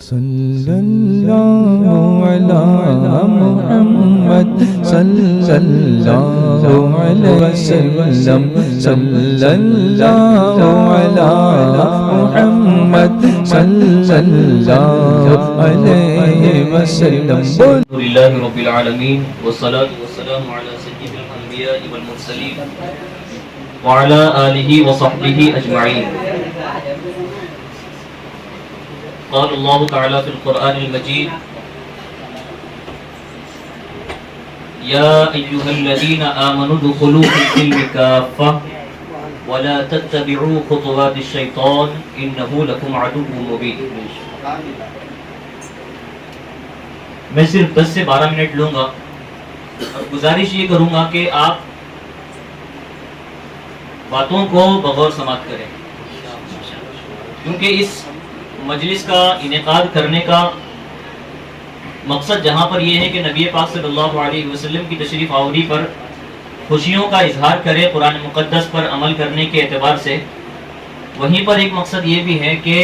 صلی اللہ علی محمد صلی اللہ علیہ وسلم صلی اللہ علی محمد صلی اللہ علیہ وسلم. الحمد للہ رب العالمین والصلاة والسلام علی سید الانبیاء والمرسلین وعلی آلہ وصحبہ اجمعین. قال اللہ تعالی فی القرآن المجید یا ایہا الذین آمنوا ادخلوا فی السلم کافہ ولا تتبعوا خطوات الشیطان انہ لکم عدو مبین. میں صرف 10 سے 12 منٹ لوں گا اور گزارش یہ کروں گا کہ آپ باتوں کو بغور سماعت کریں، کیونکہ اس مجلس کا انعقاد کرنے کا مقصد جہاں پر یہ ہے کہ نبی پاک صلی اللہ علیہ وسلم کی تشریف آوری پر خوشیوں کا اظہار کرے قرآن مقدس پر عمل کرنے کے اعتبار سے، وہیں پر ایک مقصد یہ بھی ہے کہ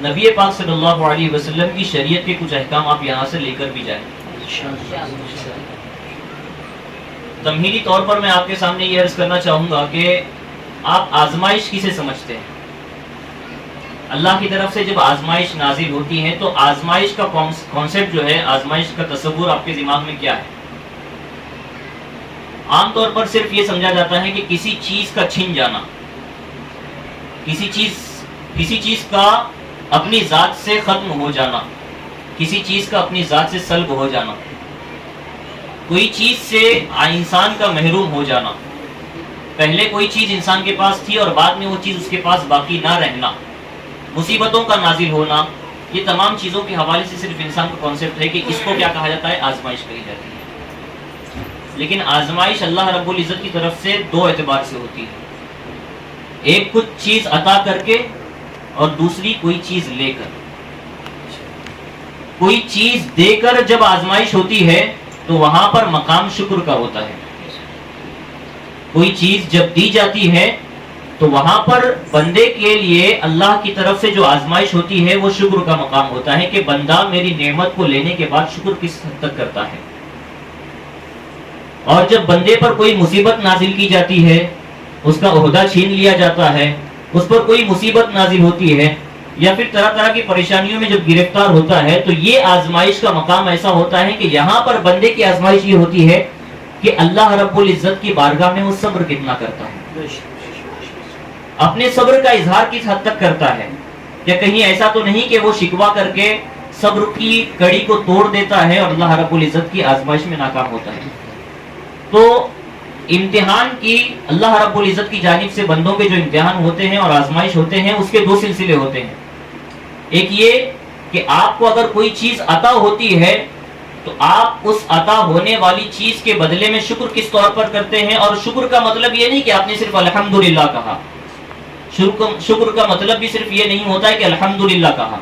نبی پاک صلی اللہ علیہ وسلم کی شریعت کے کچھ احکام آپ یہاں سے لے کر بھی جائیں. تمہیدی طور پر میں آپ کے سامنے یہ عرض کرنا چاہوں گا کہ آپ آزمائش کسے سمجھتے ہیں؟ اللہ کی طرف سے جب آزمائش نازل ہوتی ہے تو آزمائش کا کانسیپٹ جو ہے، آزمائش کا تصور آپ کے دماغ میں کیا ہے؟ عام طور پر صرف یہ سمجھا جاتا ہے کہ کسی چیز کا چھن جانا، کسی چیز کا اپنی ذات سے ختم ہو جانا، کسی چیز کا اپنی ذات سے سلب ہو جانا، کوئی چیز سے انسان کا محروم ہو جانا. پہلے کوئی چیز انسان کے پاس تھی اور بعد میں وہ چیز اس کے پاس باقی نہ رہنا، مصیبتوں کا نازل ہونا، یہ تمام چیزوں کے حوالے سے صرف انسان کا کانسیپٹ ہے کہ اس کو کیا کہا جاتا ہے؟ آزمائش کہی جاتی ہے. لیکن آزمائش اللہ رب العزت کی طرف سے دو اعتبار سے ہوتی ہے، ایک کچھ چیز عطا کر کے اور دوسری کوئی چیز لے کر. کوئی چیز دے کر جب آزمائش ہوتی ہے تو وہاں پر مقام شکر کا ہوتا ہے. کوئی چیز جب دی جاتی ہے تو وہاں پر بندے کے لیے اللہ کی طرف سے جو آزمائش ہوتی ہے وہ شکر کا مقام ہوتا ہے کہ بندہ میری نعمت کو لینے کے بعد شکر کس حد تک کرتا ہے. اور جب بندے پر کوئی مصیبت نازل کی جاتی ہے، اس کا عہدہ چھین لیا جاتا ہے، اس پر کوئی مصیبت نازل ہوتی ہے یا پھر طرح طرح کی پریشانیوں میں جب گرفتار ہوتا ہے تو یہ آزمائش کا مقام ایسا ہوتا ہے کہ یہاں پر بندے کی آزمائش یہ ہوتی ہے کہ اللہ رب العزت کی بارگاہ میں وہ صبر کتنا کرتا ہے، اپنے صبر کا اظہار کس حد تک کرتا ہے. یا کہیں ایسا تو نہیں کہ وہ شکوہ کر کے صبر کی کڑی کو توڑ دیتا ہے اور اللہ رب العزت کی آزمائش میں ناکام ہوتا ہے. تو امتحان کی اللہ رب العزت کی جانب سے بندوں کے جو امتحان ہوتے ہیں اور آزمائش ہوتے ہیں اس کے دو سلسلے ہوتے ہیں. ایک یہ کہ آپ کو اگر کوئی چیز عطا ہوتی ہے تو آپ اس عطا ہونے والی چیز کے بدلے میں شکر کس طور پر کرتے ہیں. اور شکر کا مطلب یہ نہیں کہ آپ نے صرف الحمدللہ کہا، شکر کا مطلب بھی صرف یہ نہیں ہوتا ہے کہ الحمدللہ کہا.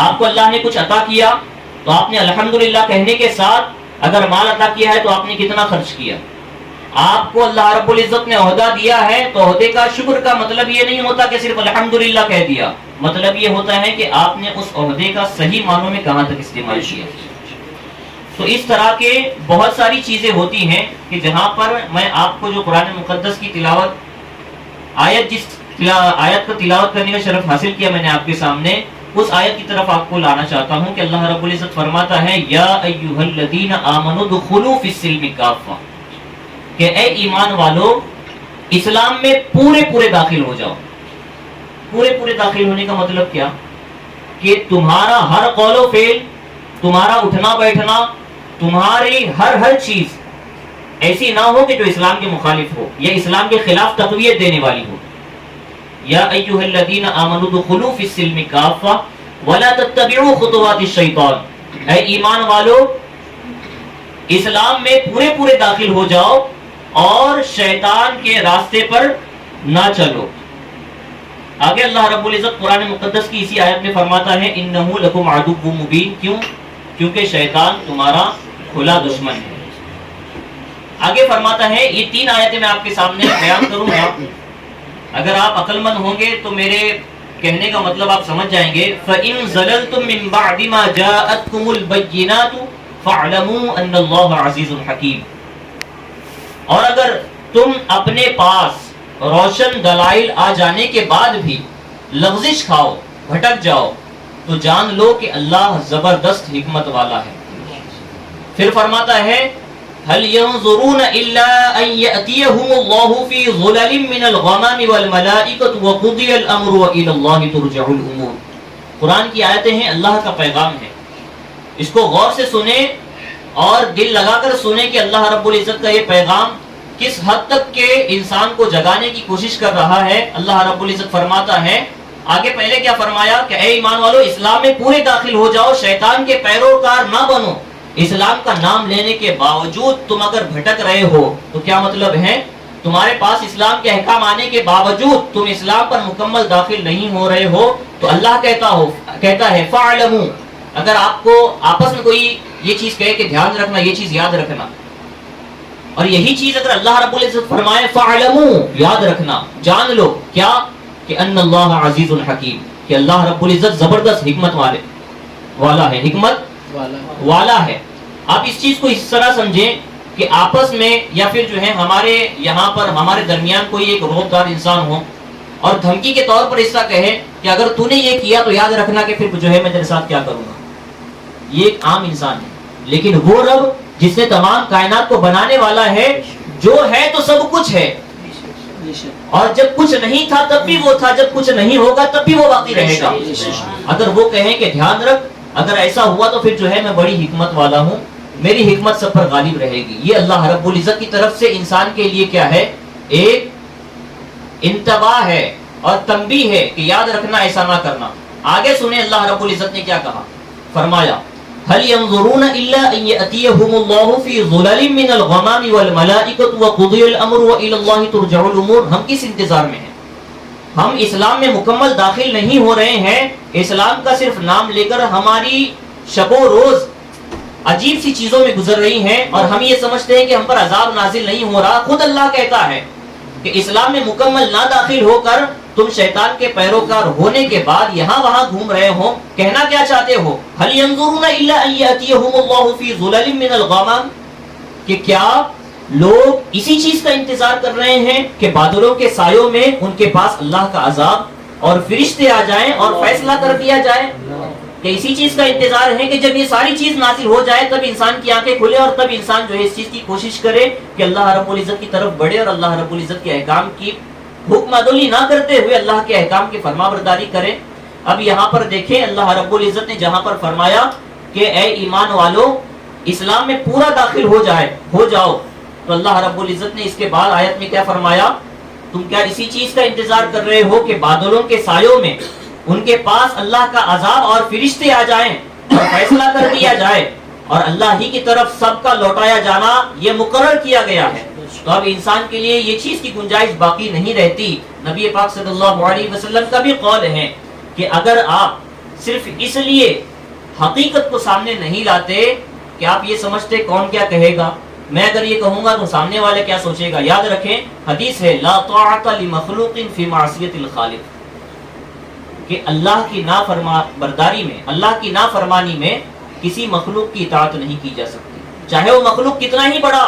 آپ کو اللہ نے کچھ عطا کیا تو آپ نے الحمدللہ کہنے کے ساتھ اگر مال عطا کیا ہے تو آپ نے کتنا خرچ کیا. آپ کو اللہ رب العزت نے عہدہ دیا ہے تو عہدے کا شکر کا مطلب یہ نہیں ہوتا کہ صرف الحمدللہ کہہ دیا، مطلب یہ ہوتا ہے کہ آپ نے اس عہدے کا صحیح معنوں میں کہاں تک استعمال کیا. تو اس طرح کے بہت ساری چیزیں ہوتی ہیں کہ جہاں پر میں آپ کو جو قرآن مقدس کی تلاوت جس آیت کا تلاوت کرنے کا شرف حاصل کیا میں نے آپ کے سامنے، اس آیت کی طرف آپ کو لانا چاہتا ہوں کہ اللہ رب العزت فرماتا ہے یا ایھا الذین آمنوا ادخلوا فی السلم کافہ، کہ اے ایمان والو اسلام میں پورے داخل ہو جاؤ. پورے داخل ہونے کا مطلب کیا؟ کہ تمہارا ہر قول و فعل، تمہارا اٹھنا بیٹھنا، تمہاری ہر چیز ایسی نہ ہو کہ جو اسلام کے مخالف ہو یا اسلام کے خلاف تقویت دینے والی ہو. یا ایھا الذین آمنوا ادخلوا فی السلم کافہ ولا تتبعوا خطوات الشیطان، اے ایمان والو اسلام میں پورے داخل ہو جاؤ اور شیطان کے راستے پر نہ چلو. آگے اللہ رب العزت قرآن مقدس کی اسی آیت میں فرماتا ہے انہ لکم عدو مبین. کیوں؟ کیونکہ شیطان تمہارا کھلا دشمن ہے. آگے فرماتا ہے، یہ 3 آیتیں میں آپ کے سامنے بیان کروں گا، اگر آپ عقل مند ہوں گے تو میرے کہنے کا مطلب آپ سمجھ جائیں گے فَإِن زَلَلْتُم مِّن بَعْدِ مَا جَاءَتْكُمُ الْبَيِّنَاتُ فَاعْلَمُوا أَنَّ اللَّهَ عَزِيزٌ حَكِيمٌ، اور اگر تم اپنے پاس روشن دلائل آ جانے کے بعد بھی لغزش کھاؤ، بھٹک جاؤ، تو جان لو کہ اللہ زبردست حکمت والا ہے۔ پھر فرماتا ہے هل ينظرون الا ان ياتيهم الله في ظلل من الغمام والملائكه وقضي الامر والى الله ترجع الامور۔ قرآن کی آیتیں ہیں، اللہ کا پیغام ہے، اس کو غور سے سنیں اور دل لگا کر سنیں کہ اللہ رب العزت کا یہ پیغام کس حد تک کہ انسان کو جگانے کی کوشش کر رہا ہے۔ اللہ رب العزت فرماتا ہے آگے، پہلے کیا فرمایا کہ اے ایمان والو اسلام میں پورے داخل ہو جاؤ، شیطان کے پیروکار نہ بنو۔ اسلام کا نام لینے کے باوجود تم اگر بھٹک رہے ہو تو کیا مطلب ہے؟ تمہارے پاس اسلام کے احکام آنے کے باوجود تم اسلام پر مکمل داخل نہیں ہو رہے ہو، تو اللہ کہتا ہے فَاعْلَمُوا، اگر آپ کو آپس میں کوئی یہ چیز کہے کہ دھیان رکھنا، یہ چیز یاد رکھنا، اور یہی چیز اگر اللہ رب العزت فرمائے فَاعْلَمُوا، یاد رکھنا، جان لو، کیا کہ ان اللہ عزیز الحکیم، کہ اللہ رب العزت زبردست حکمت والا ہے، حکمت والا ہے۔ آپ اس چیز کو اس طرح سمجھیں کہ آپس میں یا پھر جو ہے ہمارے یہاں پر ہمارے درمیان کوئی ایک روبدار انسان ہو اور دھمکی کے طور پر اس طرح کہے کہ اگر تو نے یہ کیا تو یاد رکھنا کہ پھر جو ہے میں تیرے ساتھ کیا کروں گا۔ یہ ایک عام انسان ہے، لیکن وہ رب جس نے تمام کائنات کو بنانے والا ہے، جو ہے تو سب کچھ ہے، اور جب کچھ نہیں تھا تب بھی وہ تھا، جب کچھ نہیں ہوگا تب بھی وہ باقی رہے گا۔ اگر وہ کہیں کہ دھیان رکھ، اگر ایسا ہوا تو پھر جو ہے میں بڑی حکمت والا ہوں، میری حکمت سب پر غالب رہے گی۔ یہ اللہ رب العزت کی طرف سے انسان کے لیے کیا ہے؟ ایک انتباہ ہے اور تنبیہ ہے کہ یاد رکھنا، ایسا نہ کرنا۔ آگے سنیں اللہ رب العزت نے کیا کہا، فرمایا هل ينظرون الا ان ياتيهم الله في ظلال من الغمام والملائكه وقضي الامر والى الله ترجع الامور۔ ہم کس انتظار میں ہیں؟ ہم اسلام میں مکمل داخل نہیں ہو رہے ہیں، اسلام کا صرف نام لے کر ہماری شب و روز عجیب سی چیزوں میں گزر رہی ہیں، اور ہم یہ سمجھتے ہیں کہ ہم پر عذاب نازل نہیں ہو رہا۔ خود اللہ کہتا ہے کہ اسلام میں مکمل نہ داخل ہو کر تم شیطان کے پیروکار ہونے کے بعد یہاں وہاں گھوم رہے ہو۔ کہنا کیا چاہتے ہو؟ هل ينظرون الا ان ياتيهم الله في ظلال من الغمام، کہ کیا لوگ اسی چیز کا انتظار کر رہے ہیں کہ بادلوں کے سایوں میں ان کے پاس اللہ کا عذاب اور فرشتے آ جائیں اور فیصلہ کر دیا جائے؟ کہ اسی چیز کا انتظار ہے کہ جب یہ ساری چیز نازل ہو جائے تب انسان کی آنکھیں کھلے اور تب انسان جو ہے اس چیز کی کوشش کرے کہ اللہ رب العزت کی طرف بڑھے اور اللہ رب العزت کے احکام کی حکم عدولی نہ کرتے ہوئے اللہ کے احکام کی فرما برداری کرے۔ اب یہاں پر دیکھیں اللہ رب العزت نے جہاں پر فرمایا کہ اے ایمان والو اسلام میں پورا داخل ہو جاؤ، تو اللہ رب العزت نے اس کے بعد آیت میں کیا فرمایا؟ تم کیا اسی چیز کا انتظار کر رہے ہو کہ بادلوں کے سایوں میں ان کے پاس اللہ کا عذاب اور فرشتے آ جائیں اور فیصلہ کر دیا جائے، اور اللہ ہی کی طرف سب کا لوٹایا جانا یہ مقرر کیا گیا ہے۔ تو اب انسان کے لیے یہ چیز کی گنجائش باقی نہیں رہتی۔ نبی پاک صلی اللہ علیہ وسلم کا بھی قول ہے کہ اگر آپ صرف اس لیے حقیقت کو سامنے نہیں لاتے کہ آپ یہ سمجھتے کون کیا کہے گا، میں اگر یہ کہوں گا تو سامنے والے کیا سوچے گا، یاد رکھیں حدیث ہے لا طاعت لمخلوق فی معصیت الخالق، کہ اللہ کی نافرمانی میں، اللہ کی نافرمانی میں کسی مخلوق کی اطاعت نہیں کی جا سکتی، چاہے وہ مخلوق کتنا ہی بڑا،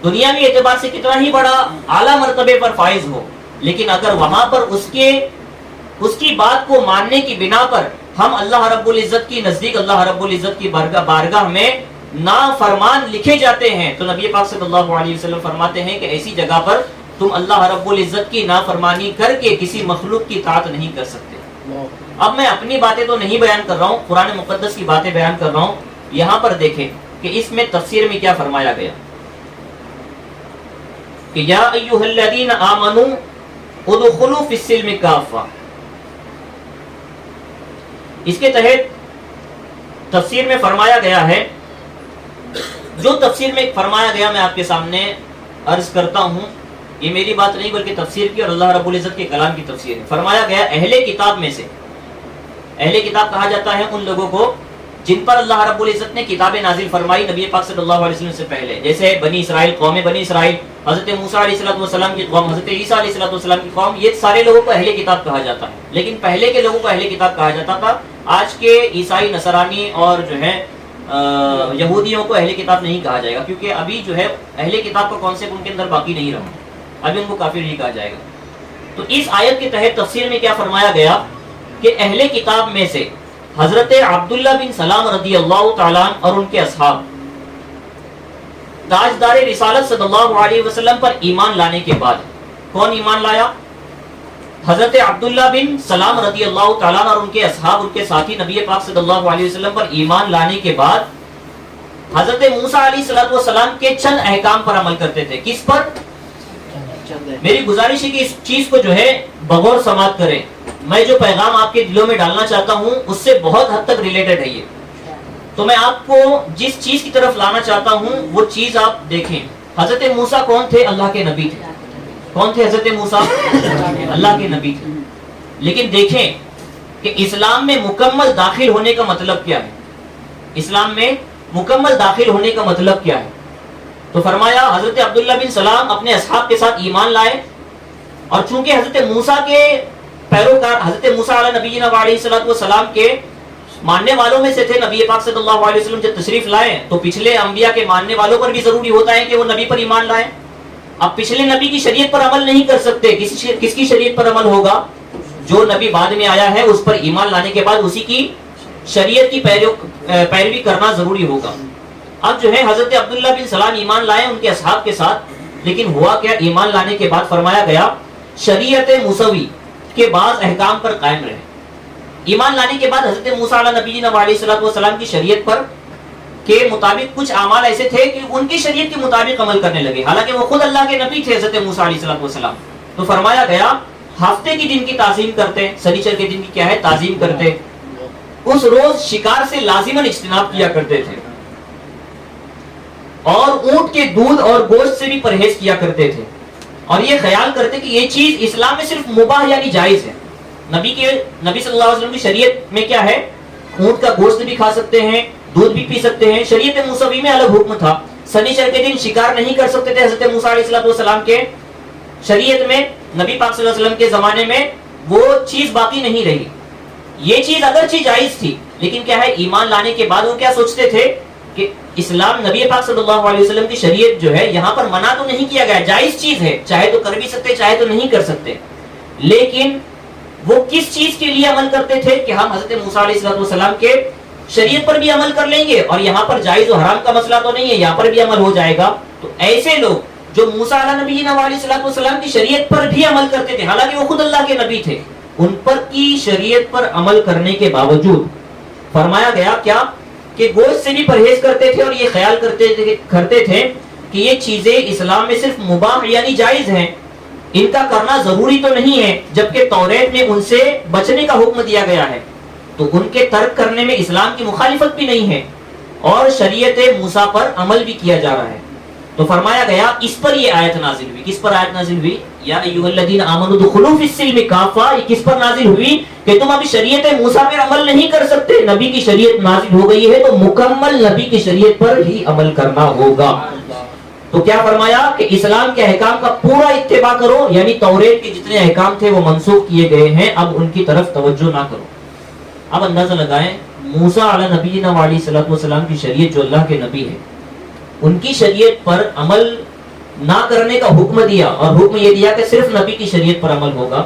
دنیاوی اعتبار سے کتنا ہی بڑا اعلیٰ مرتبے پر فائز ہو، لیکن اگر وہاں پر اس کی بات کو ماننے کی بنا پر ہم اللہ رب العزت کی نزدیک، اللہ رب العزت کی بارگاہ میں نافرمان لکھے جاتے ہیں، تو نبی پاک صلی اللہ علیہ وسلم فرماتے ہیں کہ ایسی جگہ پر تم اللہ رب العزت کی نافرمانی کر کے کسی مخلوق کی اطاعت نہیں کر سکتے۔ اب میں اپنی باتیں تو نہیں بیان کر رہا ہوں، قرآن مقدس کی باتیں بیان کر رہا ہوں۔ یہاں پر دیکھیں کہ اس میں تفسیر میں کیا فرمایا گیا کہ یا ایھا الذین آمنوا ادخلوا فی السلم کافہ، اس کے تحت تفسیر میں فرمایا گیا ہے، جو تفسیر میں فرمایا گیا میں آپ کے سامنے عرض کرتا ہوں، یہ میری بات نہیں بلکہ تفسیر کی اور اللہ رب العزت کے کلام کی تفسیر ہے۔ فرمایا گیا اہل کتاب میں سے، اہل کتاب کہا جاتا ہے ان لوگوں کو جن پر اللہ رب العزت نے کتابیں نازل فرمائی نبی پاک صلی اللہ علیہ وسلم سے پہلے، جیسے بنی اسرائیل، قوم بنی اسرائیل، حضرت موسیٰ علیہ السلام کی قوم، حضرت عیسیٰ علیہ السلام کی قوم، یہ سارے لوگوں کو اہل کتاب کہا جاتا ہے. لیکن پہلے کے لوگوں کو اہل کتاب کہا جاتا تھا. آج کے عیسائی، نصرانی اور جو ہے یہودیوں کو اہل کتاب نہیں کہا جائے گا، کیونکہ ابھی جو ہے اہل کتاب کا کانسیپٹ ان کے اندر باقی نہیں رہا، ابھی ان کو کافر نہیں کہا جائے گا. تو اس آیت کے تحت تفسیر میں کیا فرمایا گیا کہ اہل کتاب میں سے حضرت عبداللہ بن سلام رضی اللہ تعالیٰ اور ان کے اصحاب تاجدار رسالت صلی اللہ علیہ وسلم پر ایمان لانے کے بعد، کون ایمان لایا؟ حضرت عبداللہ بن سلام رضی اللہ تعالیٰ اور ان کے اصحاب، ان کے ساتھی نبی پاک صلی اللہ علیہ وسلم پر ایمان لانے کے بعد حضرت موسیٰ علیہ السلام کے چند احکام پر عمل کرتے تھے. کس پر؟ میری گزارش ہے کہ اس چیز کو جو ہے بغور سماعت کریں. میں جو پیغام آپ کے دلوں میں ڈالنا چاہتا ہوں اس سے بہت حد تک ریلیٹڈ ہے یہ. تو میں آپ کو جس چیز کی طرف لانا چاہتا ہوں وہ چیز آپ دیکھیں. حضرت موسیٰ کون تھے؟ اللہ کے نبی تھے. کون تھے حضرت موسیٰ؟ اللہ کے نبی تھے. لیکن دیکھیں کہ اسلام میں مکمل داخل ہونے کا مطلب کیا ہے. اسلام میں مکمل داخل ہونے کا مطلب کیا ہے؟ تو فرمایا حضرت عبداللہ بن سلام اپنے اصحاب کے ساتھ ایمان لائے، اور چونکہ حضرت موسیٰ کے پیروکار، حضرت موسیٰ علیہ نبینا علیہ السلام کے ماننے والوں میں سے تھے. نبی پاک صلی اللہ علیہ وسلم جب تشریف لائے تو پچھلے انبیاء کے ماننے والوں پر بھی ضروری ہوتا ہے کہ وہ نبی پر ایمان لائیں. اب پچھلے نبی کی شریعت پر عمل نہیں کر سکتے. کس کی شریعت پر عمل ہوگا؟ جو نبی بعد میں آیا ہے اس پر ایمان لانے کے بعد اسی کی شریعت کی پیروی کرنا ضروری ہوگا. اب جو ہے حضرت عبداللہ بن سلام ایمان لائے ان کے اصحاب کے ساتھ. لیکن ہوا کیا؟ ایمان لانے کے بعد فرمایا گیا شریعت موسوی کے بعض احکام پر قائم رہے. ایمان لانے کے بعد حضرت موسیٰ علیہ نبینا علیہ السلام کی شریعت پر کے مطابق کچھ اعمال ایسے تھے کہ ان کی شریعت کے مطابق عمل کرنے لگے، حالانکہ وہ خود اللہ کے نبی تھے حضرت موسیٰ علیہ السلام. تو فرمایا گیا ہفتے کے دن کی تعظیم کرتے، سنیچر کے دن کی کیا ہے تعظیم کرتے. اس روز شکار سے لازماً اجتناب کیا کرتے تھے، اور اونٹ کے دودھ اور گوشت سے بھی پرہیز کیا کرتے تھے. اور یہ خیال کرتے کہ یہ چیز اسلام میں صرف مباح یعنی جائز ہے. نبی صلی اللہ علیہ وسلم کی شریعت میں کیا ہے؟ اونٹ کا گوشت بھی کھا سکتے ہیں، دودھ بھی پی سکتے ہیں. شریعت موسوی میں الگ حکم تھا. سنیچر کے دن شکار نہیں کر سکتے تھے. حضرت موسیٰ علیہ السلام کے شریعت میں، نبی پاک صلی اللہ علیہ وسلم کے زمانے میں وہ چیز باقی نہیں رہی. یہ چیز اگرچہ جائز تھی لیکن کیا ہے ایمان لانے کے بعد وہ کیا سوچتے تھے کہ اسلام، نبی پاک صلی اللہ علیہ وسلم کی شریعت جو ہے یہاں پر منع تو نہیں کیا گیا، جائز چیز ہے، چاہے تو کر بھی سکتے چاہے تو نہیں کر سکتے. لیکن وہ کس چیز کے لیے عمل کرتے تھے کہ ہم حضرت موسیٰ علیہ السلام کے شریعت پر بھی عمل کر لیں گے، اور یہاں پر جائز و حرام کا مسئلہ تو نہیں ہے، یہاں پر بھی عمل ہو جائے گا. تو ایسے لوگ جو موسیٰ علیہ نبینا علیہ السلام کی شریعت پر بھی عمل کرتے تھے، حالانکہ وہ خود اللہ کے نبی تھے، ان پر کی شریعت پر عمل کرنے کے باوجود فرمایا گیا کیا کہ گوشت سے بھی پرہیز کرتے تھے، اور یہ خیال کرتے تھے کہ یہ چیزیں اسلام میں صرف مباح یعنی جائز ہیں، ان کا کرنا ضروری تو نہیں ہے، جبکہ توریت میں ان سے بچنے کا حکم دیا گیا ہے. تو ان کے ترک کرنے میں اسلام کی مخالفت بھی نہیں ہے، اور شریعت موسیٰ پر عمل بھی کیا جا رہا ہے. تو فرمایا گیا اس پر یہ آیت نازل ہوئی. کس پر آیت نازل ہوئی؟ یا ایھا الذین آمنوا ادخلوا فی السلم کافہ. یہ کس پر نازل ہوئی کہ تم ابھی شریعت موسیٰ پر عمل نہیں کر سکتے، نبی کی شریعت نازل ہو گئی ہے تو مکمل نبی کی شریعت پر ہی عمل کرنا ہوگا. تو کیا فرمایا کہ اسلام کے احکام کا پورا اتباع کرو، یعنی توریت کے جتنے احکام تھے وہ منسوخ کیے گئے ہیں، اب ان کی طرف توجہ نہ کرو. اب اندازہ لگائیں موسیٰ علیہ نبینا علیہ السلام کی شریعت جو اللہ کے نبی ہے ان کی شریعت پر عمل نہ کرنے کا حکم دیا، اور حکم یہ دیا کہ صرف نبی کی شریعت پر عمل ہوگا.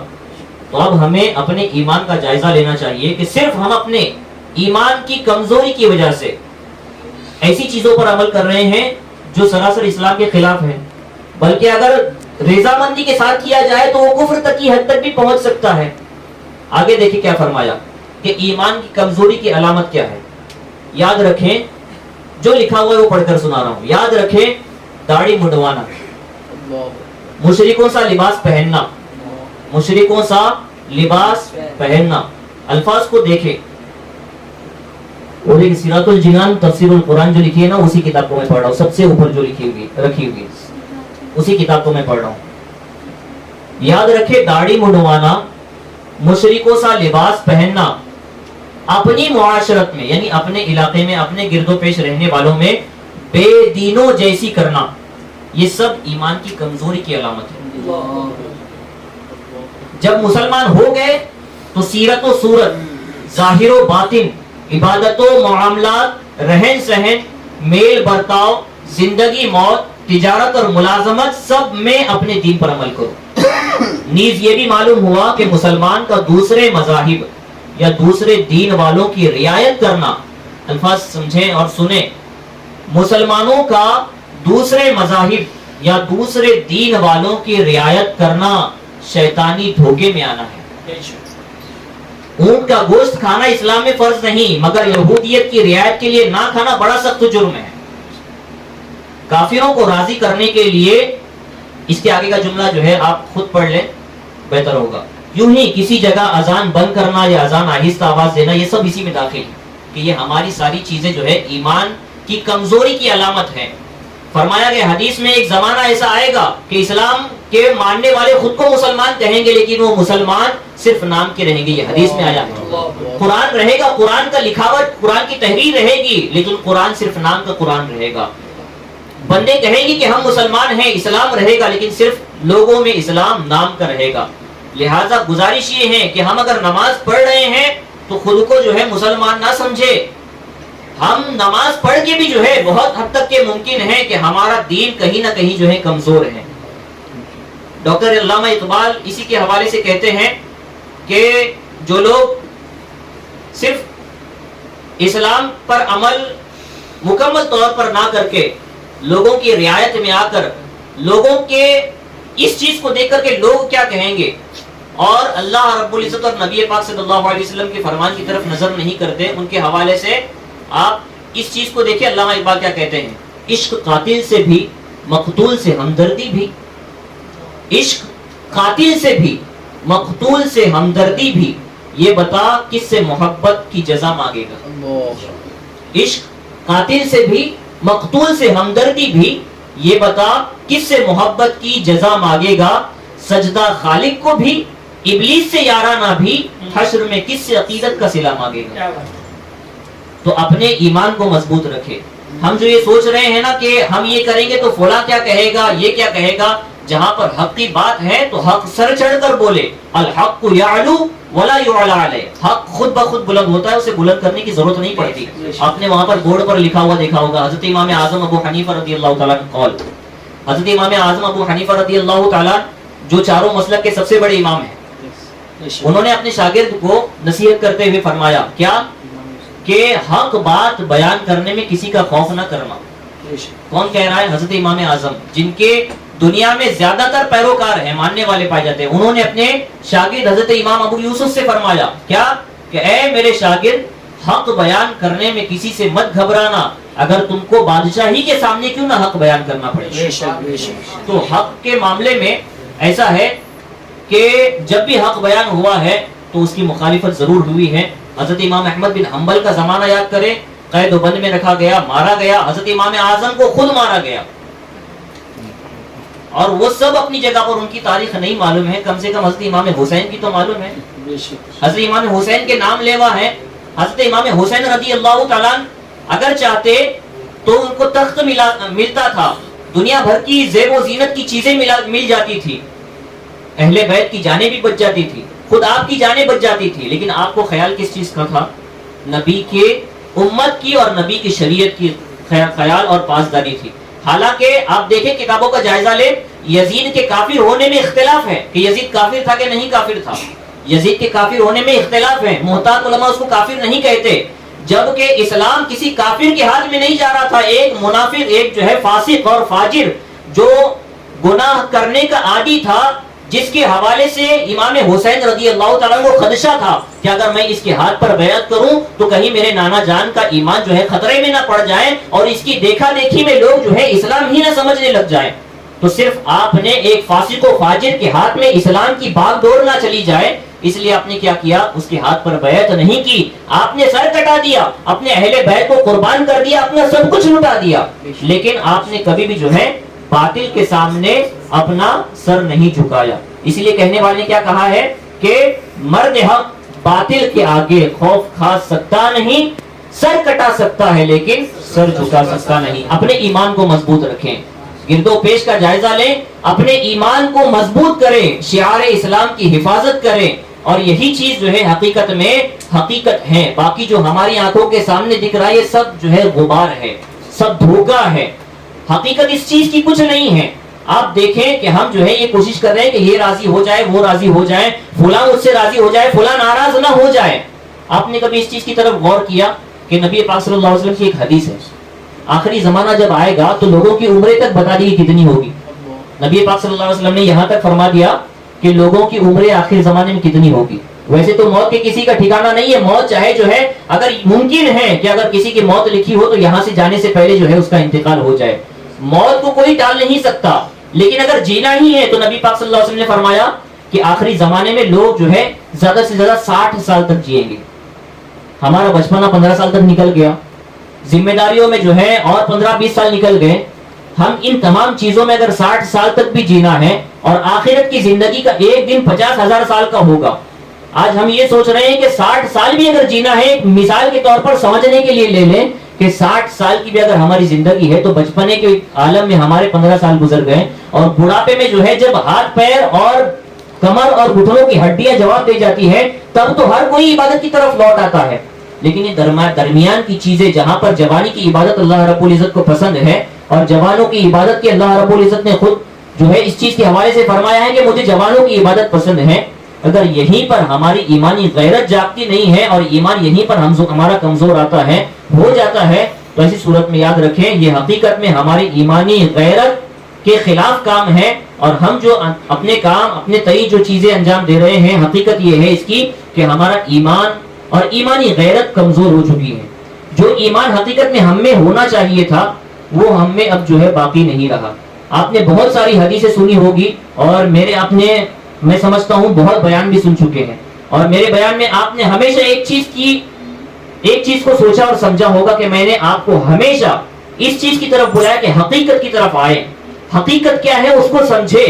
تو اب ہمیں اپنے ایمان کا جائزہ لینا چاہیے کہ صرف ہم اپنے ایمان کی کمزوری کی وجہ سے ایسی چیزوں پر عمل کر رہے ہیں جو سراسر اسلام کے خلاف ہیں، بلکہ اگر رضامندی کے ساتھ کیا جائے تو وہ کفر تک کی حد تک بھی پہنچ سکتا ہے. آگے دیکھیں کیا فرمایا کہ ایمان کی کمزوری کی علامت کیا ہے. یاد رکھیں جو لکھا ہوا ہے وہ پڑھ کر سنا رہا ہوں. یاد رکھیں داڑھی منڈوانا، مشرکوں سا لباس پہننا، مشرکوں سا لباس پہننا. الفاظ کو دیکھیں. اور ایک سیرات الجنان تفسیر القرآن جو لکھی ہے نا اسی کتاب کو میں پڑھ رہا ہوں، سب سے اوپر جو لکھی ہوئی رکھی ہوئی اسی کتاب کو میں پڑھ رہا ہوں. یاد رکھے داڑھی منڈوانا، مشرکوں سا لباس پہننا، اپنی معاشرت میں یعنی اپنے علاقے میں اپنے گرد و پیش رہنے والوں میں بے دینوں جیسی کرنا، یہ سب ایمان کی کمزوری کی علامت ہے۔ جب مسلمان ہو گئے تو سیرت و صورت، ظاہر و باطن، عبادت و معاملات، رہن سہن، میل برتاؤ، زندگی موت، تجارت اور ملازمت، سب میں اپنے دین پر عمل کرو۔ نیز یہ بھی معلوم ہوا کہ مسلمان کا دوسرے مذاہب یا دوسرے دین والوں کی رعایت کرنا، الفاظ سمجھیں اور سنیں، مسلمانوں کا دوسرے مذاہب یا دوسرے دین والوں کی رعایت کرنا شیطانی دھوکے میں آنا ہے۔ اونٹ کا گوشت کھانا اسلام میں فرض نہیں، مگر یہودیت کی رعایت کے لیے نہ کھانا بڑا سخت جرم ہے۔ کافروں کو راضی کرنے کے لیے، اس کے آگے کا جملہ جو ہے آپ خود پڑھ لیں بہتر ہوگا، یوں ہی کسی جگہ اذان بند کرنا یا اذان آہستہ آواز دینا، یہ سب اسی میں داخل ہے کہ یہ ہماری ساری چیزیں جو ہے ایمان کی کمزوری کی علامت ہے۔ فرمایا گیا حدیث میں ایک زمانہ ایسا آئے گا کہ اسلام کے ماننے والے خود کو مسلمان کہیں گے، لیکن وہ مسلمان صرف نام کے رہیں گے، یہ حدیث میں آیا ہے۔ قرآن رہے گا، قرآن کا لکھاوٹ، قرآن کی تحریر رہے گی، لیکن قرآن صرف نام کا قرآن رہے گا۔ بندے کہیں گے کہ ہم مسلمان ہیں، اسلام رہے گا، لیکن صرف لوگوں میں اسلام نام کا رہے گا۔ لہذا گزارش یہ ہے کہ ہم اگر نماز پڑھ رہے ہیں تو خود کو جو ہے مسلمان نہ سمجھے۔ ہم نماز پڑھ کے بھی جو ہے بہت حد تک یہ ممکن ہے کہ ہمارا دین کہیں نہ کہیں جو ہے کمزور ہے۔ ڈاکٹر علامہ اقبال اسی کے حوالے سے کہتے ہیں کہ جو لوگ صرف اسلام پر عمل مکمل طور پر نہ کر کے لوگوں کی رعایت میں آ کر لوگوں کے اس چیز کو دیکھ کر کے لوگ کیا کہیں گے اور اللہ رب العزت اور نبی پاک صلی اللہ علیہ وسلم کے فرمان کی طرف نظر نہیں کرتے، ان کے حوالے سے آپ اس چیز کو دیکھیں علامہ اقبال کیا کہتے ہیں، عشق قاتل سے بھی مقتول سے ہمدردی بھی، عشق قاتل سے بھی مقتول سے ہمدردی بھی، یہ بتا کس سے محبت کی جزا مانگے گا۔ عشق قاتل سے بھی مقتول سے ہمدردی بھی، یہ بتا کس سے محبت کی جزا مانگے گا، سجدہ خالق کو بھی ابلیس سے یارانہ بھی، حشر میں کس سے عقیدت کا صلہ مانگے گا۔ تو اپنے ایمان کو مضبوط رکھے۔ ہم جو یہ سوچ رہے ہیں نا کہ ہم یہ کریں گے تو فلاں کیا کہے گا، یہ کیا کہے گا، جہاں پر حق کی بات ہے تو حق سر چڑھ کر بولے، الحق یعلو ولا یعلی علیہ، حق خود بخود بلند ہوتا ہے، اسے بلند کرنے کی ضرورت نہیں پڑتی۔ آپ نے وہاں پر بورڈ پر لکھا ہوا دیکھا ہوگا، حضرت امام اعظم ابو حنیفہ رضی اللہ تعالیٰ کا قول۔ حضرت امام اعظم ابو حنیفہ رضی اللہ تعالیٰ جو چاروں مسلک کے سب سے بڑے امام ہیں، انہوں نے اپنے شاگرد کو نصیحت کرتے ہوئے فرمایا کیا کہ حق بات بیان کرنے میں کسی کا خوف نہ کرنا۔ کون کہہ رہا ہے؟ حضرت امام اعظم، جن کے دنیا میں زیادہ تر پیروکار ہیں، ماننے والے پائے جاتے ہیں۔ انہوں نے اپنے شاگرد حضرت امام ابو یوسف سے فرمایا کیا کہ اے میرے شاگرد، حق بیان کرنے میں کسی سے مت گھبرانا، اگر تم کو بادشاہی کے سامنے کیوں نہ حق بیان کرنا پڑے۔ تو حق کے معاملے میں ایسا ہے کہ جب بھی حق بیان ہوا ہے تو اس کی مخالفت ضرور ہوئی ہے۔ حضرت امام احمد بن حنبل کا زمانہ یاد کریں، قید و بند میں رکھا گیا، مارا گیا، حضرت امام اعظم کو خود مارا گیا، اور وہ سب اپنی جگہ پر، ان کی تاریخ نہیں معلوم ہے، کم سے کم حضرت امام حسین کی تو معلوم ہے۔ حضرت امام حسین کے نام لیوا ہے۔ حضرت امام حسین رضی اللہ تعالیٰ اگر چاہتے تو ان کو تخت ملتا تھا، دنیا بھر کی زیب و زینت کی چیزیں مل جاتی تھی، اہل بیت کی جانیں بھی بچ جاتی تھی، خود آپ کی جانیں بچ جاتی تھی، لیکن آپ کو خیال کس چیز کا تھا؟ نبی کے امت کی اور نبی کی شریعت کی خیال اور پاسداری تھی۔ حالانکہ آپ دیکھیں کتابوں کا جائزہ لیں، یزید کے کافر ہونے میں اختلاف ہے کہ یزید کافر تھا کہ نہیں کافر تھا۔ یزید کے کافر ہونے میں اختلاف ہے، محتاط علماء اس کو کافر نہیں کہتے، جبکہ اسلام کسی کافر کے ہاتھ میں نہیں جا رہا تھا۔ ایک منافق، ایک جو ہے فاسق اور فاجر، جو گناہ کرنے کا عادی تھا، جس کے حوالے سے امام حسین رضی اللہ تعالیٰ کو خدشہ تھا کہ اگر میں اس کے ہاتھ پر بیعت کروں تو کہیں میرے نانا جان کا ایمان جو ہے خطرے میں نہ پڑ جائے اور اس کی دیکھا دیکھی میں لوگ جو ہے اسلام ہی نہ سمجھنے لگ جائیں، تو صرف آپ نے ایک فاسق و فاجر کے ہاتھ میں اسلام کی باغ ڈور نہ چلی جائے، اس لیے آپ نے کیا کیا؟ اس کے ہاتھ پر بیعت نہیں کی، آپ نے سر کٹا دیا، اپنے اہل بیت کو قربان کر دیا، اپنا سب کچھ لٹا دیا، لیکن آپ نے کبھی بھی جو ہے باطل کے سامنے اپنا سر نہیں جھکایا۔ اس لیے کہنے والے نے کیا کہا ہے کہ مرد حق باطل کے آگے خوف کھا سکتا نہیں, سر کٹا سکتا ہے لیکن سر جھکا سکتا نہیں. اپنے ایمان کو مضبوط رکھیں, گرد و پیش کا جائزہ لیں, اپنے ایمان کو مضبوط کریں, شعار اسلام کی حفاظت کریں, اور یہی چیز جو ہے حقیقت میں حقیقت ہے. باقی جو ہماری آنکھوں کے سامنے دکھ رہا ہے یہ سب جو ہے غبار ہے, سب دھوکہ ہے. حقیقت اس چیز کی کچھ نہیں ہے. آپ دیکھیں کہ ہم جو ہے یہ کوشش کر رہے ہیں کہ یہ راضی ہو جائے, وہ راضی ہو جائے, فلاں مجھ سے راضی ہو جائے, فلاں ناراض نہ ہو جائے. آپ نے کبھی اس چیز کی طرف غور کیا کہ نبی پاک صلی اللہ علیہ وسلم کی ایک حدیث ہے, آخری زمانہ جب آئے گا تو لوگوں کی عمریں تک بتا دی کتنی ہوگی. نبی پاک صلی اللہ علیہ وسلم نے یہاں تک فرما دیا کہ لوگوں کی عمریں آخر زمانے میں کتنی ہوگی. ویسے تو موت کے کسی کا ٹھکانہ نہیں ہے, موت چاہے جو ہے اگر ممکن ہے کہ اگر کسی کی موت لکھی ہو تو یہاں سے جانے سے پہلے جو ہے اس کا انتقال ہو جائے, موت کو کوئی ٹال نہیں سکتا. لیکن اگر جینا ہی ہے تو نبی پاک صلی اللہ علیہ وسلم نے فرمایا کہ آخری زمانے میں لوگ جو ہے زیادہ سے زیادہ 60 سال تک جئیں گے. ہمارا بچپنا 15 سال تک نکل گیا, ذمہ داریوں میں جو ہے اور 15-20 سال نکل گئے. ہم ان تمام چیزوں میں اگر 60 سال تک بھی جینا ہے اور آخرت کی زندگی کا ایک دن 50,000 سال کا ہوگا. آج ہم یہ سوچ رہے ہیں کہ 60 سال بھی اگر جینا ہے, مثال کے طور پر سمجھنے کے لیے لے لیں کہ 60 سال کی بھی اگر ہماری زندگی ہے تو بچپنے کے عالم میں ہمارے 15 سال گزر گئے, اور بڑھاپے میں جو ہے جب ہاتھ پیر اور کمر اور گھٹنوں کی ہڈیاں جواب دے جاتی ہے تب تو ہر کوئی عبادت کی طرف لوٹ آتا ہے. لیکن یہ درمیان کی چیزیں جہاں پر جوانی کی عبادت اللہ رب العزت کو پسند ہے, اور جوانوں کی عبادت کی اللہ رب العزت نے خود جو ہے اس چیز کے حوالے سے فرمایا ہے کہ مجھے جوانوں کی عبادت پسند ہے, اگر یہیں پر ہماری ایمانی غیرت جاگتی نہیں ہے اور ایمان یہیں پر ہمارا کمزور آتا ہے, ہو جاتا ہے, تو ایسی صورت میں یاد رکھیں یہ حقیقت میں ہماری ایمانی غیرت کے خلاف کام ہے. اور ہم جو اپنے کام اپنے تئیں جو چیزیں انجام دے رہے ہیں, حقیقت یہ ہے اس کی کہ ہمارا ایمان اور ایمانی غیرت کمزور ہو چکی ہے. جو ایمان حقیقت میں ہم میں ہونا چاہیے تھا وہ ہم میں اب جو ہے باقی نہیں رہا. آپ نے بہت ساری حدیثیں سنی ہوگی, اور میں سمجھتا ہوں بہت بیان بھی سن چکے ہیں, اور میرے بیان میں آپ نے ہمیشہ ایک چیز کو سوچا اور سمجھا ہوگا کہ میں نے آپ کو ہمیشہ اس چیز کی طرف بلایا کہ حقیقت کی طرف آئے. حقیقت کیا ہے اس کو سمجھے.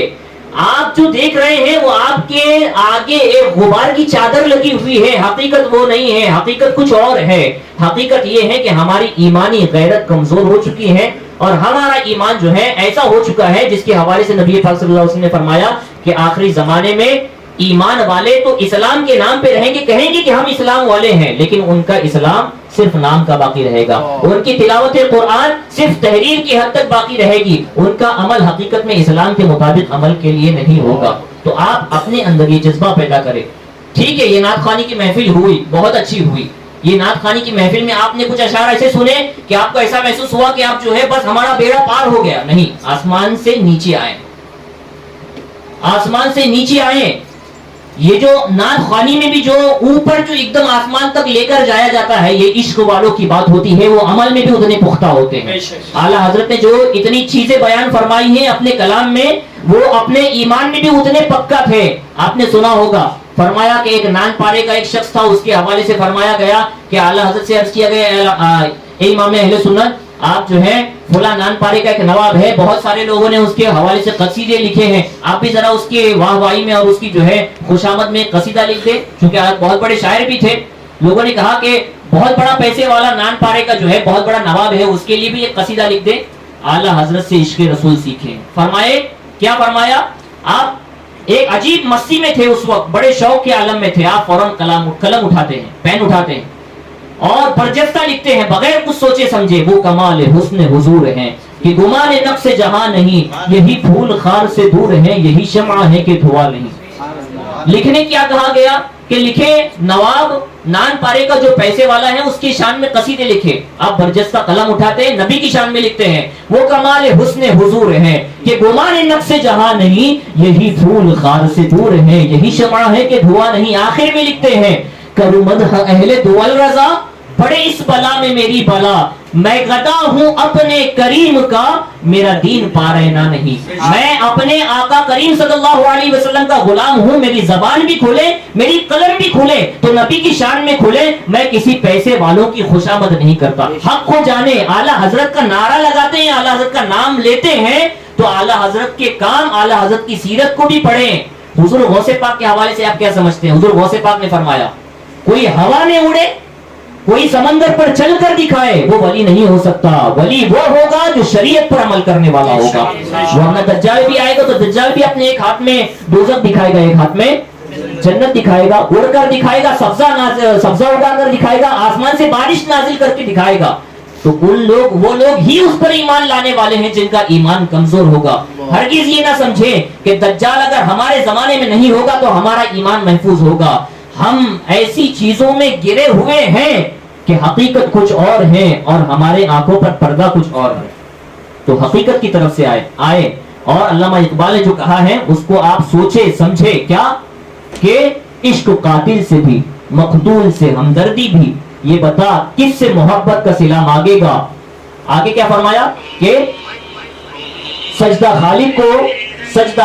آپ جو دیکھ رہے ہیں وہ آپ کے آگے ایک غبار کی چادر لگی ہوئی ہے, حقیقت وہ نہیں ہے, حقیقت کچھ اور ہے. حقیقت یہ ہے کہ ہماری ایمانی غیرت کمزور ہو چکی ہے, اور ہمارا ایمان جو ہے ایسا ہو چکا ہے جس کے حوالے سے نبی پاک صلی اللہ علیہ وسلم نے فرمایا کہ آخری زمانے میں ایمان والے تو اسلام کے نام پہ رہیں گے, کہیں گے کہ ہم اسلام والے ہیں, لیکن ان کا اسلام صرف نام کا باقی رہے گا. ان کی تلاوت قرآن صرف تحریر کی حد تک باقی رہے گی, ان کا عمل حقیقت میں اسلام کے مطابق عمل کے لیے نہیں ہوگا. تو آپ اپنے اندر یہ جذبہ پیدا کریں. ٹھیک ہے, یہ نعت خوانی کی محفل ہوئی, بہت اچھی ہوئی. یہ نعت خوانی کی محفل میں آپ نے کچھ اشعار ایسے سنے کہ آپ کو ایسا محسوس ہوا کہ آپ جو ہے بس ہمارا بیڑا پار ہو گیا. نہیں, آسمان سے نیچے آئے, آسمان سے نیچے آئے. یہ جو نعت خوانی میں بھی جو اوپر جو ایک دم آسمان تک لے کر جایا جاتا ہے, یہ عشق والوں کی بات ہوتی ہے, وہ عمل میں بھی اتنے پختہ ہوتے ہیں. اعلیٰ حضرت نے جو اتنی چیزیں بیان فرمائی ہیں اپنے کلام میں, وہ اپنے ایمان میں بھی اتنے پکا تھے. آپ نے سنا ہوگا, فرمایا کہ ایک نان پارے کا ایک شخص تھا, اس کے حوالے سے فرمایا گیا کہ اعلیٰ حضرت سے عرض کیا گیا, اے امام اہل سنت, آپ جو ہے فلاں نان پارے کا ایک نواب ہے, بہت سارے لوگوں نے اس کے حوالے سے قصیدے لکھے ہیں, آپ بھی ذرا اس کے واہ واہی میں اور اس کی جو ہے خوشامد میں قصیدہ لکھ دے, چونکہ آپ بہت بڑے شاعر بھی تھے. لوگوں نے کہا کہ بہت بڑا پیسے والا نان پارے کا جو ہے بہت بڑا نواب ہے, اس کے لیے بھی ایک قصیدہ لکھ دے. اعلیٰ حضرت سے عشق رسول سیکھیں. فرمائے, کیا فرمایا, آپ ایک عجیب مستی میں تھے اس وقت, بڑے شوق کے عالم میں تھے, آپ فوراً قلم اٹھاتے ہیں, پین اٹھاتے ہیں اور برجستہ لکھتے ہیں بغیر کچھ سوچے سمجھے. وہ کمال حسن حضور ہیں کہ گمان نقص جہاں نہیں, یہی پھول خار سے دور ہیں, یہی شمع ہے کہ دھواں نہیں. لکھنے کیا کہا گیا کہ لکھے نواب نان پارے کا جو پیسے والا ہے اس کی شان میں قصیدے لکھے. آپ برجستہ قلم اٹھاتے ہیں, نبی کی شان میں لکھتے ہیں, وہ کمال حسن حضور ہیں کہ گمان نقص جہاں نہیں, یہی پھول خار سے دور ہیں, یہی شمع ہے کہ دھواں نہیں. آخر میں لکھتے ہیں, کرو مدح اہل دول رضا, پڑے اس بلا میں میری بلا, میں گدا ہوں اپنے کریم کا, میرا دین پارہنا نہیں. میں اپنے آقا کریم صلی اللہ علیہ وسلم کا غلام ہوں, میری زبان بھی کھولے, میری قلم بھی کھولے تو نبی کی شان میں کھولے. میں کسی پیسے والوں کی خوشامد نہیں کرتا. حق کو جانے, اعلیٰ حضرت کا نعرہ لگاتے ہیں, اعلیٰ حضرت کا نام لیتے ہیں, تو اعلیٰ حضرت کے کام, اعلیٰ حضرت کی سیرت کو بھی پڑھیں. حضور غوث پاک کے حوالے سے آپ کیا سمجھتے ہیں؟ حضور غوث پاک نے فرمایا کوئی ہوا میں اڑے, کوئی سمندر پر چل کر دکھائے, وہ ولی نہیں ہو سکتا. ولی وہ ہوگا جو شریعت پر عمل کرنے والا ہوگا. ورنہ دجال بھی آئے گا تو دجال بھی اپنے ایک ہاتھ میں دوزخ دکھائے گا, ایک ہاتھ میں جنت دکھائے گا, اڑ کر دکھائے گا, سبزہ اگا کر دکھائے گا, آسمان سے بارش نازل کر کے دکھائے گا. تو وہ لوگ ہی اس پر ایمان لانے والے ہیں جن کا ایمان کمزور ہوگا. ہرگز یہ نہ سمجھیں کہ دجال اگر ہمارے زمانے میں نہیں ہوگا تو ہمارا ایمان محفوظ ہوگا. ہم ایسی چیزوں میں گرے ہوئے ہیں کہ حقیقت کچھ اور ہے اور ہمارے آنکھوں پر پردہ کچھ اور ہے. تو حقیقت کی طرف سے آئے اور علامہ اقبال نے جو کہا ہے اس کو آپ سوچے سمجھے, کیا کہ عشق قاتل سے بھی, مقتول سے ہمدردی بھی, یہ بتا کس سے محبت کا صلہ مانگے گا. آگے کیا فرمایا کہ سجدہ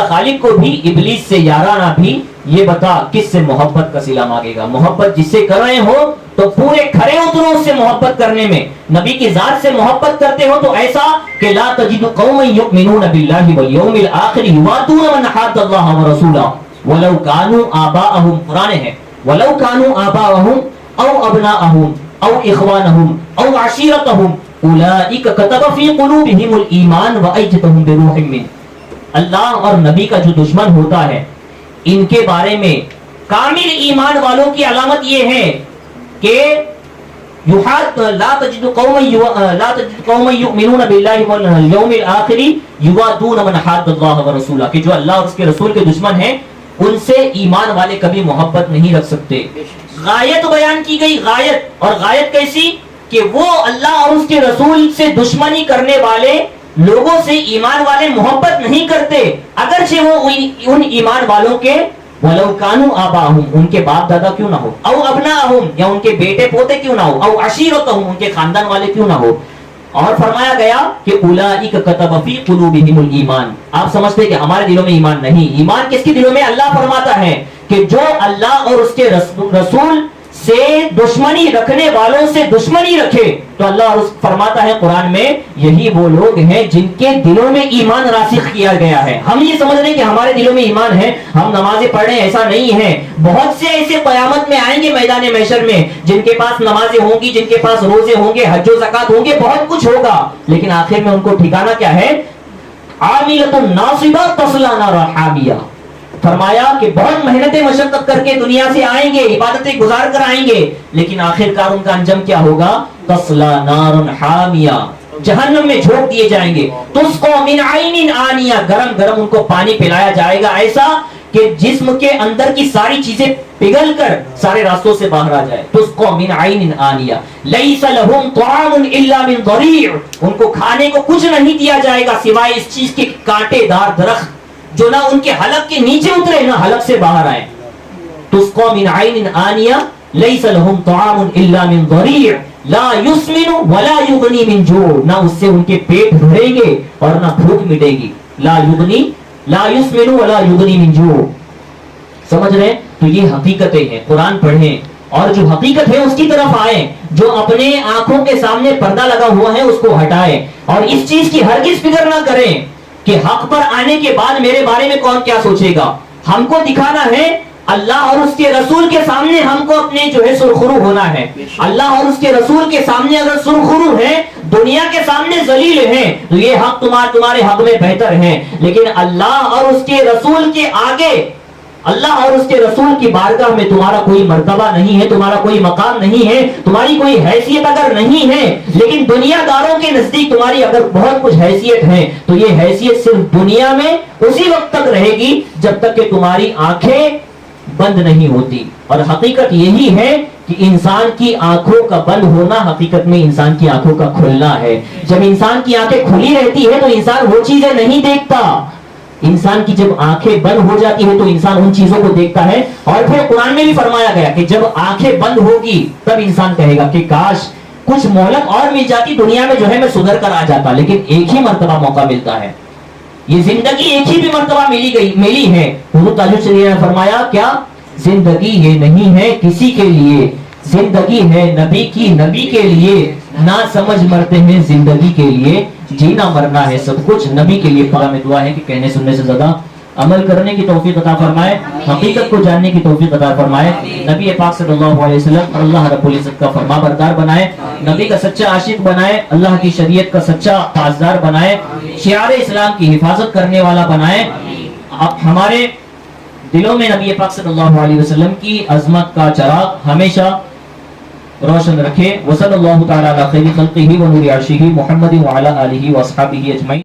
خالق کو بھی ابلیس سے یارانہ بھی, یہ بتا کس سے محبت کا صلہ مانگے گا. محبت جس سے کر رہے ہو تو پورے کھڑے اترو اس سے محبت کرنے میں. نبی کی ذات سے محبت کرتے ہو تو ایسا کہ لا تجد قوما یؤمنون باللہ والیوم الآخر یوادون من حاد اللہ ورسولہ ولو کانوا آباءہم, قرآن ہے, ولو کانوا آباءہم او ابناءہم او اخوانہم او عشیرتہم اولئک کتب فی قلوبہم الایمان وایدہم بروح منہ. اللہ اور نبی کا جو دشمن ہوتا ہے ان کے بارے میں کامل ایمان والوں کی علامت یہ ہے کہ لا تجد قوما یؤمنون باللہ والیوم الآخر یوادون من حاد اللہ ورسولہ, کہ جو اللہ اور اس کے رسول کے دشمن ہیں ان سے ایمان والے کبھی محبت نہیں رکھ سکتے. غایت بیان کی گئی, غایت, اور غایت کیسی کہ وہ اللہ اور اس کے رسول سے دشمنی کرنے والے لوگوں سے ایمان والے محبت نہیں کرتے, اگرچہ وہ ان ایمان والوں کے وَلَوْ كَانُوا آبَاءَهُمْ, ان کے باپ دادا کیوں نہ ہو, او ابناءہم, یا ان کے بیٹے پوتے کیوں نہ ہو, او عشیرتہم, ان کے خاندان والے کیوں نہ ہو. اور فرمایا گیا کہ اولئک کتب فی قلوبہم الایمان. آپ سمجھتے ہیں کہ ہمارے دلوں میں ایمان نہیں, ایمان کس کے دلوں میں؟ اللہ فرماتا ہے کہ جو اللہ اور اس کے رسول سے دشمنی رکھنے والوں سے دشمنی رکھے, تو اللہ فرماتا ہے قرآن میں یہی وہ لوگ ہیں جن کے دلوں میں ایمان راسخ کیا گیا ہے. ہم یہ سمجھ رہے ہیں کہ ہمارے دلوں میں ایمان ہے, ہم نمازیں پڑھ رہے ہیں, ایسا نہیں ہے. بہت سے ایسے قیامت میں آئیں گے میدان محشر میں جن کے پاس نمازیں ہوں گی, جن کے پاس روزے ہوں گے, حج و زکات ہوں گے, بہت کچھ ہوگا, لیکن آخر میں ان کو ٹھکانہ کیا ہے؟ عاملۃ ناصبہ تصلی نارا حامیہ. فرمایا کہ بہت محنتیں مشقت کر کے دنیا سے آئیں گے, عبادتیں گزار کر آئیں گے, لیکن آخر کار ان کا انجام کیا ہوگا؟ تصلی نار حامیہ, جہنم میں جھونک دیے جائیں گے. تسقی من عین آنیہ, گرم گرم ان کو پانی پلایا جائے گا ایسا کہ جسم کے اندر کی ساری چیزیں پگھل کر سارے راستوں سے باہر آ جائے. تسقی من عین آنیہ لیس لهم طعام الا من ضریع, ان کو کھانے کو کچھ نہیں دیا جائے گا سوائے اس چیز کے کانٹے دار درخت جو نہ ان کے حلق کے نیچے اترے نہ حلق سے باہر آئے. تسقی من عین آنیہ لیس لهم طعام الا من ضریع لا یسمن ولا یغنی من جوع, نہ اس سے ان کے پیٹ بھریں گے اور نہ بھوک مٹے گی. لا یسمن ولا یغنی من جوع. سمجھ رہے ہیں؟ تو یہ حقیقتیں ہیں. قرآن پڑھیں اور جو حقیقت ہے اس کی طرف آئیں, جو اپنے آنکھوں کے سامنے پردہ لگا ہوا ہے اس کو ہٹائیں, اور اس چیز کی ہرگز فکر نہ کریں کہ حق پر آنے کے بعد میرے بارے میں کون کیا سوچے گا. ہم کو دکھانا ہے اللہ اور اس کے رسول کے سامنے, ہم کو اپنے جو ہے سرخرو ہونا ہے. اللہ اور اس کے رسول کے سامنے اگر سرخرو ہے, دنیا کے سامنے ذلیل ہیں, تو یہ حق تمہارے حق میں بہتر ہے. لیکن اللہ اور اس کے رسول کے آگے, اللہ اور اس کے رسول کی بارگاہ میں تمہارا کوئی مرتبہ نہیں ہے, تمہارا کوئی مقام نہیں ہے, تمہاری کوئی حیثیت اگر نہیں ہے, لیکن دنیا داروں کے نزدیک تمہاری اگر بہت کچھ حیثیت ہے, تو یہ حیثیت صرف دنیا میں اسی وقت تک رہے گی جب تک کہ تمہاری آنکھیں بند نہیں ہوتی. اور حقیقت یہی ہے کہ انسان کی آنکھوں کا بند ہونا حقیقت میں انسان کی آنکھوں کا کھلنا ہے. جب انسان کی آنکھیں کھلی رہتی ہے تو انسان وہ چیزیں نہیں دیکھتا. انسان کی جب آنکھیں بند ہو جاتی ہے تو انسان ان چیزوں کو دیکھتا ہے. اور پھر قرآن میں بھی فرمایا گیا کہ جب آنکھیں بند ہوگی تب انسان کہے گا کہ کاش کچھ مہلت اور مل جاتی, دنیا میں جو ہے میں سدھر کر آ جاتا. لیکن ایک ہی مرتبہ موقع ملتا ہے, یہ زندگی ایک ہی بھی مرتبہ ملی ہے. حضور تاج الشریعہ نے فرمایا کیا زندگی یہ نہیں ہے کسی کے لیے, زندگی ہے نبی کی, نبی کے لیے. نہ سمجھ مرتے ہیں زندگی کے لیے, جینا مرنا ہے سب کچھ نبی کے لیے. پڑھا میں دعا ہے کہ کہنے سننے سے زیادہ عمل کرنے کی توفیق عطا فرمائے, حقیقت کو جاننے کی توفیق عطا فرمائے, نبی پاک صلی اللہ علیہ وسلم اور اللہ رب العزت کا فرما بردار بنائے, نبی کا سچا عاشق بنائے, اللہ کی شریعت کا سچا پاسدار بنائے, شعار اسلام کی حفاظت کرنے والا بنائے, ہمارے دلوں میں نبی پاک صلی اللہ علیہ وسلم کی عظمت کا چراغ ہمیشہ روشن رکھے. وصلی اللہ تعالی علی خیر خلقہ و نور عرشہ محمد وعلی آلہ واصحابہ اجمعین.